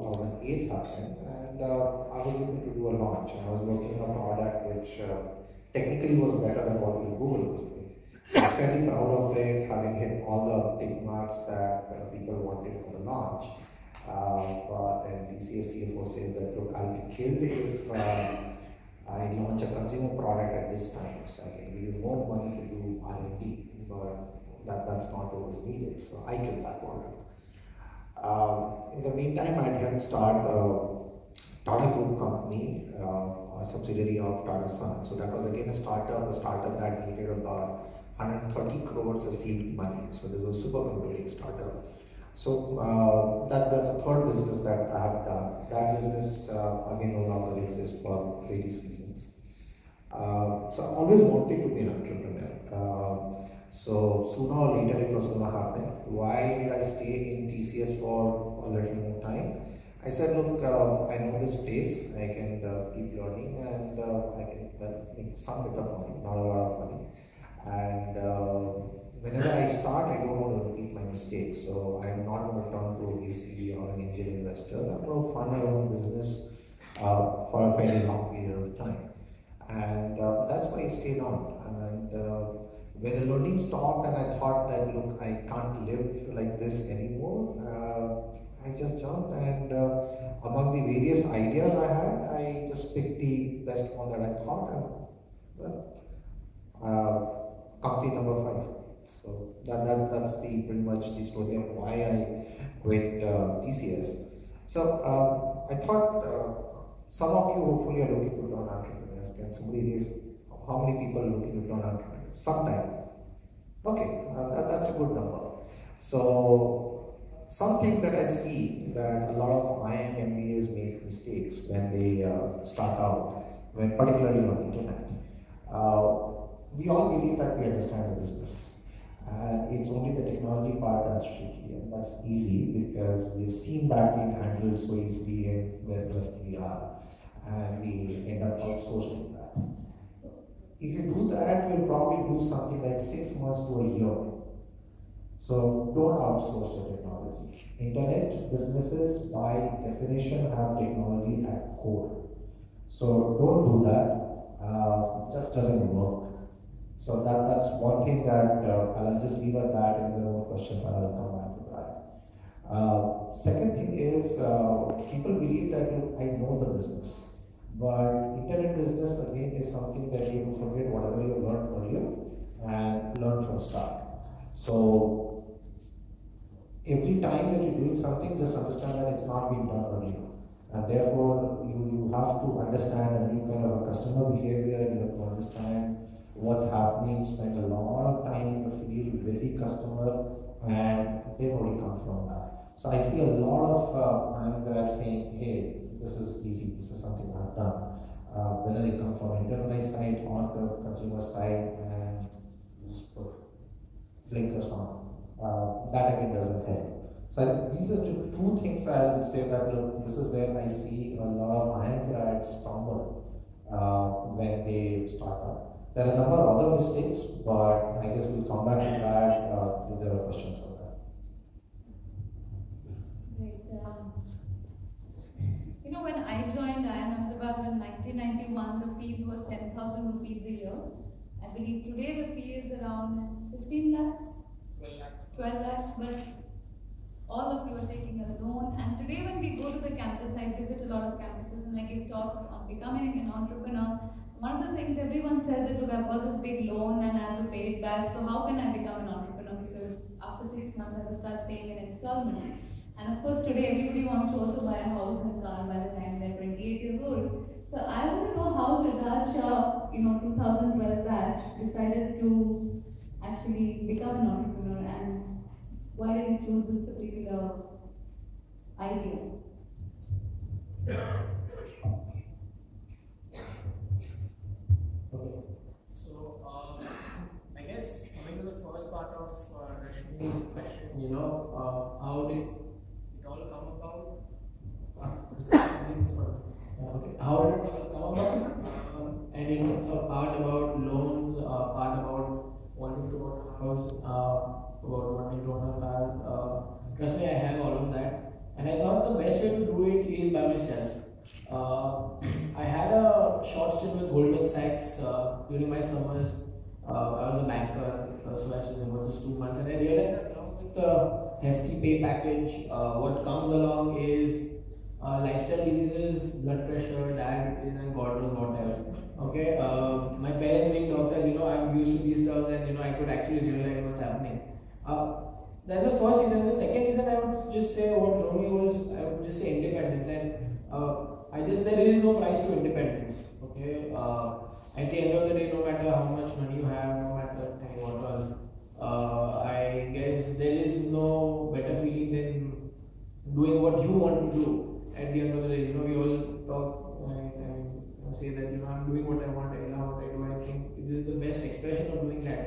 2008 happened, and I was looking to do a launch. I was working on a product which technically was better than what Google was doing. So I'm fairly proud of it, having hit all the tick marks that people wanted for the launch. But then TCS CFO says that, look, I'll be killed if I launch a consumer product at this time. So I can give you more money to do R&D, but that's not what was needed. So I killed that product. In the meantime, I had start Tata Group company, a subsidiary of Tata Sons. So that was again a startup that needed about 130 crores of seed money. So this was a supercomputing startup. So that's a third business that I have done. That business again no longer exists for various reasons. So I always wanted to be an entrepreneur. So sooner or later it was going to happen. Why did I stay in TCS for a little more time? I said, look, I know this place, I can keep learning, and I can make some bit of money, not a lot of money. And whenever I start, I don't want to repeat my mistakes. So I'm not going to turn to a VC or an angel investor. I'm going to fund my own business for a fairly long period of time. And that's why I stayed on. And when the learning stopped and I thought that, look, I can't live like this anymore, I just jumped, and among the various ideas I had, I just picked the best one that I thought, and company number 5. So that's pretty much the story of why I quit TCS. So I thought some of you hopefully are looking to turn entrepreneurs. Can somebody raise how many people are looking to turn entrepreneurs? Sometime. Okay, that's a good number. So some things that I see that a lot of IIM MBAs make mistakes when they start out, when particularly on the internet. We all believe that we understand the business. It's only the technology part that's tricky, and that's easy because we've seen that being handled so easily in where we are, and we end up outsourcing that. If you do that, you'll probably do something like 6 months to a year. So don't outsource your technology. Internet businesses, by definition, have technology at core. So don't do that. It just doesn't work. So that's one thing that I'll just leave at that, and if there are more questions, I'll come back to that. Second thing is, people believe that, look, I know the business. But internet business again is something that you have to forget whatever you learned earlier and learn from start. So every time that you're doing something, just understand that it's not been done earlier. And therefore you have to understand a new kind of a customer behavior, you have to understand what's happening, spend a lot of time in the field with the customer, and they've already come from that. So I see a lot of grads saying, hey, this is easy, this is something I've done. Whether they come from enterprise side or the consumer side, and just put blinkers on. That again doesn't help. So I think these are two things I'll say that, look, this is where I see a lot of IIM grads stumble when they start up. There are a number of other mistakes, but I guess we'll come back to that if there are questions on that. Great. You know, when I joined IIM Ahmedabad in 1991, the fees was 10,000 rupees a year. I believe today the fee is around 15 lakhs? 12 lakhs. 12 lakhs, but all of you are taking a loan. And today when we go to the campus, I visit a lot of campuses and I give talks on becoming an entrepreneur. One of the things everyone says is, look, I've got this big loan and I have to pay it back, so how can I become an entrepreneur? Because after 6 months I have to start paying an installment. And of course today everybody wants to also buy a house and a car by the time they're 28 years old. So I want to know how Siddharth Shah, 2012 batch, decided to actually become an entrepreneur, and why did he choose this particular idea? Okay, so I guess coming to the first part of Rashmi's question, how did it all come about? Okay, how did it all come about? And a part about loans, part about wanting to own a house, about wanting to own a car. Trust me, I have all of that. And I thought the best way to do it by myself. I had a short stint with Goldman Sachs during my summers. I was a banker, so I was about those 2 months, and I realized that along with the hefty pay package, what comes along is lifestyle diseases, blood pressure, diabetes, and God knows what else. Okay, my parents being doctors, I'm used to these terms, and I could actually realize what's happening. That's the first reason. The second reason I would just say what drove me was, I would just say independence, and there is no price to independence. Okay, at the end of the day, no matter how much money you have, no matter what all, I guess there is no better feeling than doing what you want to do. At the end of the day, we all talk and say that I'm doing what I want, I love what I do. I think this is the best expression of doing that.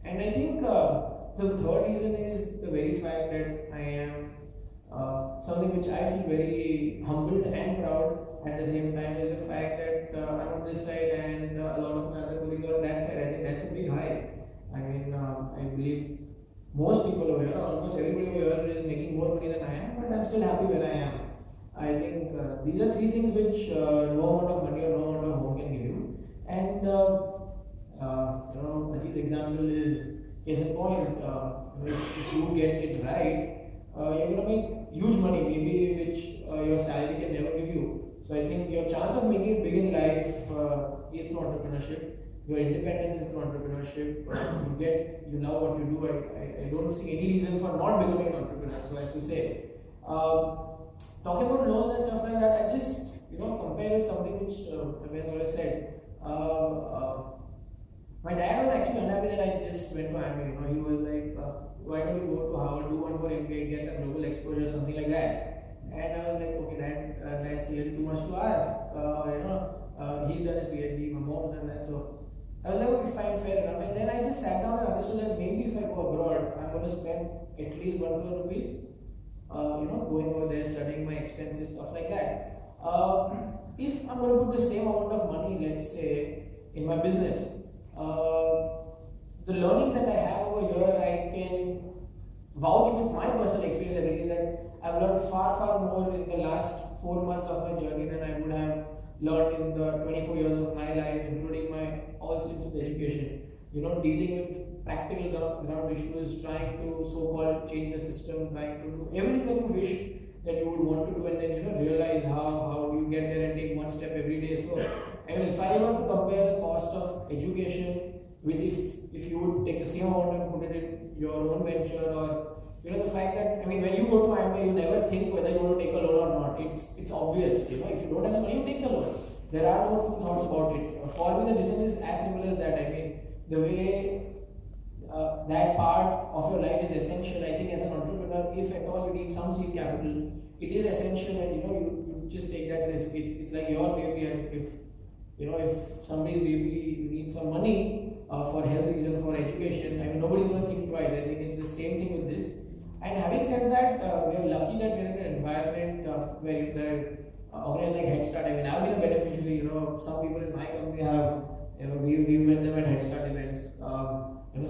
And I think the third reason is the very fact that I am something which I feel very humbled and proud at the same time is the fact that I'm on this side and a lot of my other colleagues are on that side. I think that's a big high. I mean, I believe most people over here, almost everybody over here is making more money than I am, but I'm still happy where I am. I think these are three things which no amount of money or no amount of home can give you. And Ajit's example is case in point. If you get it right, you're going to make huge money, maybe which your salary can never give you. So I think your chance of making it big in life is through entrepreneurship. Your independence is through entrepreneurship. You love what you do. I don't see any reason for not becoming an entrepreneur. So as to say, talking about loans and stuff like that, I just compare with something which Dharmendra said. My dad was actually unhappy that I just went to IIM. He was like, why don't you go to Harvard, do one more MBA, get a global exposure, something like that. And I was like, okay, Dad, that's a little too much to ask. He's done his PhD, my mom's done that. So I was like, okay, fine, fair enough. And then I just sat down and understood that maybe if I go abroad, I'm going to spend at least 1 crore rupees. Going over there, studying my expenses, stuff like that. If I'm going to put the same amount of money, let's say, in my business, the learnings that I have over here, I can vouch with my personal experience every day that I've learned far, far more in the last 4 months of my journey than I would have learned in the 24 years of my life, including my all streams of education. Dealing with practical ground issues, trying to so-called change the system, trying to do everything that you wish that you would want to do, and then realize how do you get there and take one step every day. So, if I were to compare the cost of education with if you would take the same amount and put it in your own venture, or the fact that when you go to IIM, you never think whether you want to take a loan or not. It's obvious. If you don't have the money, you take the loan. There are no full thoughts about it. For me, the decision is as simple as that. The way that part of your life is essential. I think as an entrepreneur, if at all you need some seed capital, it is essential, and you just take that risk. It's like your baby, and if somebody's baby needs some money for health reason, for education, nobody's going to think twice. I think it's the same thing with this. And having said that, we are lucky that we're in an environment where there are organizations like HeadStart. I've been a beneficiary. Some people in my company have. We've met them at HeadStart events.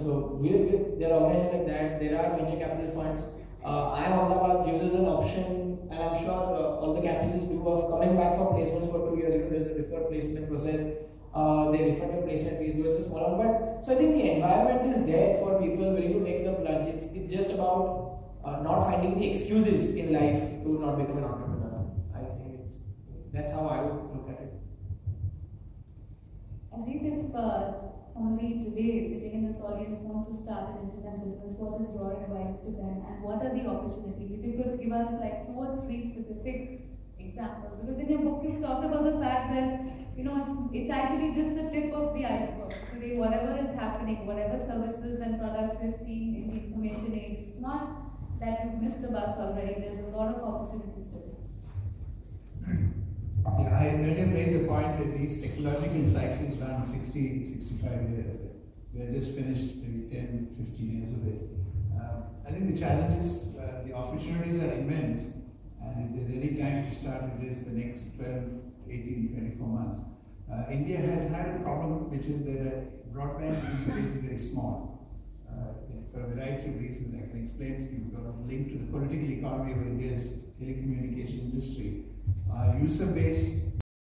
So there are organizations like that. There are venture capital funds. IIM Ahmedabad gives us an option, and I'm sure all the campuses do, of coming back for placements for 2 years. There's a deferred placement process. They refund your placement fees, though it's a small one. But so I think the environment is there for people willing to take the plunge. It's just about not finding the excuses in life to not become an entrepreneur. I think that's how I would look at it. Ajit, if somebody today sitting in this audience wants to start an internet business, what is your advice to them, and what are the opportunities? If you could give us like 2 or 3 specific examples, because in your book you talked about the fact that it's actually just the tip of the iceberg. Today, whatever is happening, whatever services and products we're seeing in the information age, it's not that you've missed the bus already. There's a lot of opportunities today. Yeah, I earlier made the point that these technological cycles run 60, 65 years. We are just finished maybe 10, 15 years of it. I think the challenges, the opportunities are immense, and if there's any time to start with this, the next 12, 18, 24 months. India has had a problem, which is that broadband use is very small. For a variety of reasons I can explain to you, because linked to the political economy of India's telecommunications industry. Our user base